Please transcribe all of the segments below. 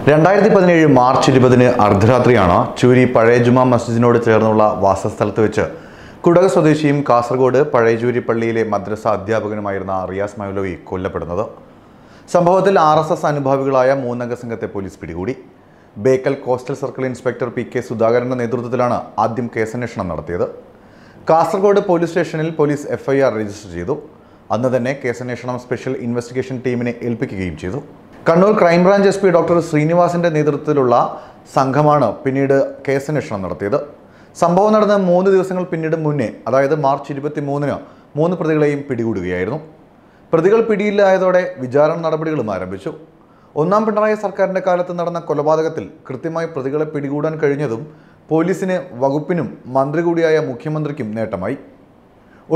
2017 March 20 അർദ്ധരാത്രിയാണ് ചൂരി പഴയ ജുമാ മസ്ജിദിനോട് ചേർന്നുള്ള വാസസ്ഥലത്ത് വെച്ച് കുടക് സ്വദേശിയും കാസർഗോഡ് പഴയചൂരി പള്ളിയിലെ മദ്രസ അധ്യാപകനുമായിരുന്ന റിയാസ് മൗലവി കൊല്ലപ്പെടുന്നത്. സംഭവത്തിൽ RSS അനുഭാവികളായ 3 അംഗ സംഘത്തെ പോലീസ് പിടികൂടി. Bekal coastal circle inspector PK സുധാകരന്റെ നേതൃത്വത്തിലാണ് ആദ്യം കേസന്വേഷണം നടത്തിയത്. കാസർഗോഡ് പോലീസ് സ്റ്റേഷനിൽ പോലീസ് FIR രജിസ്റ്റർ ചെയ്തു. അന്ന് തന്നെ കേസന്വേഷണം സ്പെഷ്യൽ ഇൻവെസ്റ്റിഗേഷൻ ടീമിനെ ഏൽപ്പിക്കുകയും ചെയ്തു. കണ്ണൂർ ക്രൈംബ്രാഞ്ച് SP ഡോക്ടർ ശ്രീനിവാസിന്റെ നേതൃത്വത്തിലുള്ള സംഘമാണ് പിന്നീട് കേസന്വേഷണം നടത്തിയത്. സംഭവം നടന്ന 3 ദിവസങ്ങൾ പിന്നീട് മുന്നേ, അതായത് മാർച്ച് 23-ന് 3 പ്രതികളെയും പിടികൂടുകയായിരുന്നു. പ്രതികൾ പിടിയിലായതോടെ വിചാരണ നടപടികളും ആരംഭിച്ചു. ഒന്നാം പിണറായി സർക്കാരിന്റെ കാലത്ത് നടന്ന കൊലപാതകത്തിൽ കൃത്യമായി പ്രതികളെ പിടികൂടാൻ കഴിഞ്ഞതും പോലീസിന്, വകുപ്പിനും മന്ത്രി കൂടിയായ മുഖ്യമന്ത്രിക്കും നേട്ടമായി.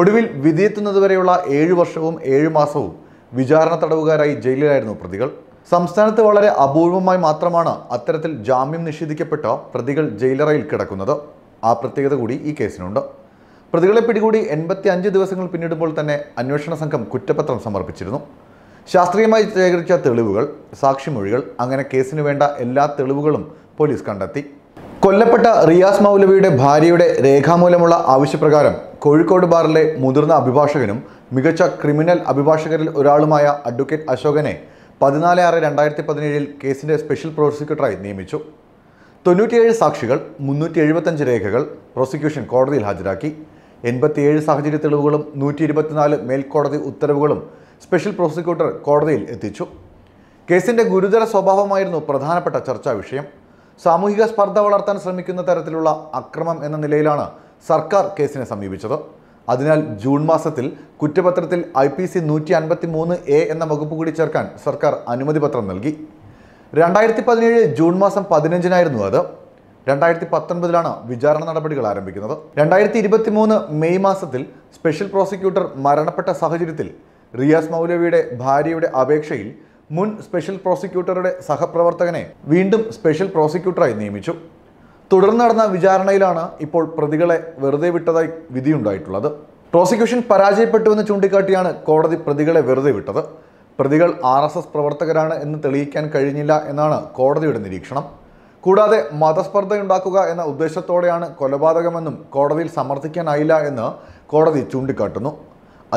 ഒടുവിൽ വിധിയെത്തുന്നതുവരെയുള്ള 7 വർഷവും 7 മാസവും വിചാരണ തടവുകാരായി ജയിലിലായിരുന്നു പ്രതികൾ. സംസ്ഥാനത്ത് വളരെ അപൂർവമായി മാത്രമാണ് അത്തരത്തിൽ ജാമ്യം നിഷേധിക്കപ്പെട്ട പ്രതികൾ ജയിലറയിൽ കിടക്കുന്നത്. ആ പ്രത്യേകത കൂടി ഈ കേസിനുണ്ട്. പ്രതികളെ പിടികൂടി 85 ദിവസങ്ങൾ പിന്നിടുമ്പോൾ തന്നെ അന്വേഷണ സംഘം കുറ്റപത്രം സമർപ്പിച്ചിരുന്നു. ശാസ്ത്രീയമായി ശേഖരിച്ച തെളിവുകൾ, സാക്ഷിമൊഴികൾ, അങ്ങനെ കേസിന് വേണ്ട എല്ലാ തെളിവുകളും പോലീസ് കണ്ടെത്തി. കൊല്ലപ്പെട്ട റിയാസ് മൗലവിയുടെ ഭാര്യയുടെ രേഖാമൂലമുള്ള ആവശ്യപ്രകാരം കോഴിക്കോട് ബാറിലെ മുതിർന്ന അഭിഭാഷകനും മികച്ച ക്രിമിനൽ അഭിഭാഷകരിൽ ഒരാളുമായ അഡ്വക്കേറ്റ് അശോകനെ 14/6/2017 കേസിന്റെ സ്പെഷ്യൽ പ്രോസിക്യൂട്ടറായി നിയമിച്ചു. 97 സാക്ഷികൾ, 375 രേഖകൾ പ്രോസിക്യൂഷൻ കോടതിയിൽ ഹാജരാക്കി. 87 സാഹചര്യ തെളിവുകളും 124 മേൽക്കോടതി ഉത്തരവുകളും സ്പെഷ്യൽ പ്രോസിക്യൂട്ടർ കോടതിയിൽ എത്തിച്ചു. കേസിന്റെ ഗുരുതര സ്വഭാവമായിരുന്നു പ്രധാനപ്പെട്ട ചർച്ചാ വിഷയം. സാമൂഹിക സ്പർദ്ധ വളർത്താൻ ശ്രമിക്കുന്ന തരത്തിലുള്ള അക്രമം എന്ന നിലയിലാണ് സർക്കാർ കേസിനെ സമീപിച്ചത്. അതിനാൽ ജൂൺ മാസത്തിൽ കുറ്റപത്രത്തിൽ IPC 153A എന്ന വകുപ്പ് കൂടി ചേർക്കാൻ സർക്കാർ അനുമതി പത്രം നൽകി. 2017 ജൂൺ മാസം 15-നായിരുന്നു അത്. 2019-ലാണ് വിചാരണ നടപടികൾ ആരംഭിക്കുന്നത്. 2023 മെയ് മാസത്തിൽ സ്പെഷ്യൽ പ്രോസിക്യൂട്ടർ മരണപ്പെട്ട സാഹചര്യത്തിൽ റിയാസ് മൗലവിയുടെ ഭാര്യയുടെ അപേക്ഷയിൽ മുൻ സ്പെഷ്യൽ പ്രോസിക്യൂട്ടറുടെ സഹപ്രവർത്തകനെ വീണ്ടും സ്പെഷ്യൽ പ്രോസിക്യൂട്ടറായി നിയമിച്ചു. തുടർന്ന് നടന്ന വിചാരണയിലാണ് ഇപ്പോൾ പ്രതികളെ വെറുതെ വിട്ടതായി വിധിയുണ്ടായിട്ടുള്ളത്. പ്രോസിക്യൂഷൻ പരാജയപ്പെട്ടുവെന്ന് ചൂണ്ടിക്കാട്ടിയാണ് കോടതി പ്രതികളെ വെറുതെ വിട്ടത്. പ്രതികൾ RSS പ്രവർത്തകരാണ് എന്ന് തെളിയിക്കാൻ കഴിഞ്ഞില്ല എന്നാണ് കോടതിയുടെ നിരീക്ഷണം. കൂടാതെ മതസ്പർദ്ധയുണ്ടാക്കുക എന്ന ഉദ്ദേശത്തോടെയാണ് കൊലപാതകമെന്നും കോടതിയിൽ സമർത്ഥിക്കാനായില്ല എന്ന് കോടതി ചൂണ്ടിക്കാട്ടുന്നു.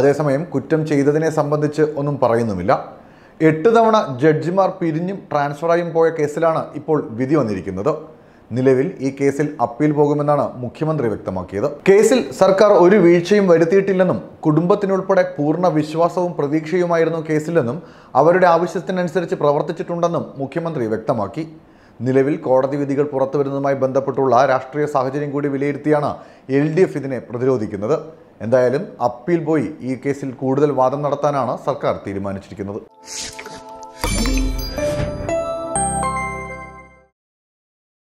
അതേസമയം കുറ്റം ചെയ്തതിനെ സംബന്ധിച്ച് ഒന്നും പറയുന്നുമില്ല. 8 തവണ ജഡ്ജിമാർ പിരിഞ്ഞും ട്രാൻസ്ഫറായും പോയ കേസിലാണ് ഇപ്പോൾ വിധി വന്നിരിക്കുന്നത്. നിലവിൽ ഈ കേസിൽ അപ്പീൽ പോകുമെന്നാണ് മുഖ്യമന്ത്രി വ്യക്തമാക്കിയത്. കേസിൽ സർക്കാർ ഒരു വീഴ്ചയും വരുത്തിയിട്ടില്ലെന്നും കുടുംബത്തിനുൾപ്പെടെ പൂർണ്ണ വിശ്വാസവും പ്രതീക്ഷയുമായിരുന്നു കേസിലെന്നും അവരുടെ ആവശ്യത്തിനനുസരിച്ച് പ്രവർത്തിച്ചിട്ടുണ്ടെന്നും മുഖ്യമന്ത്രി വ്യക്തമാക്കി. നിലവിൽ കോടതി വിധികൾ പുറത്തുവരുന്നതുമായി ബന്ധപ്പെട്ടുള്ള രാഷ്ട്രീയ സാഹചര്യം കൂടി വിലയിരുത്തിയാണ് LDF ഇതിനെ പ്രതിരോധിക്കുന്നത്. എന്തായാലും അപ്പീൽ പോയി ഈ കേസിൽ കൂടുതൽ വാദം നടത്താനാണ് സർക്കാർ തീരുമാനിച്ചിരിക്കുന്നത്.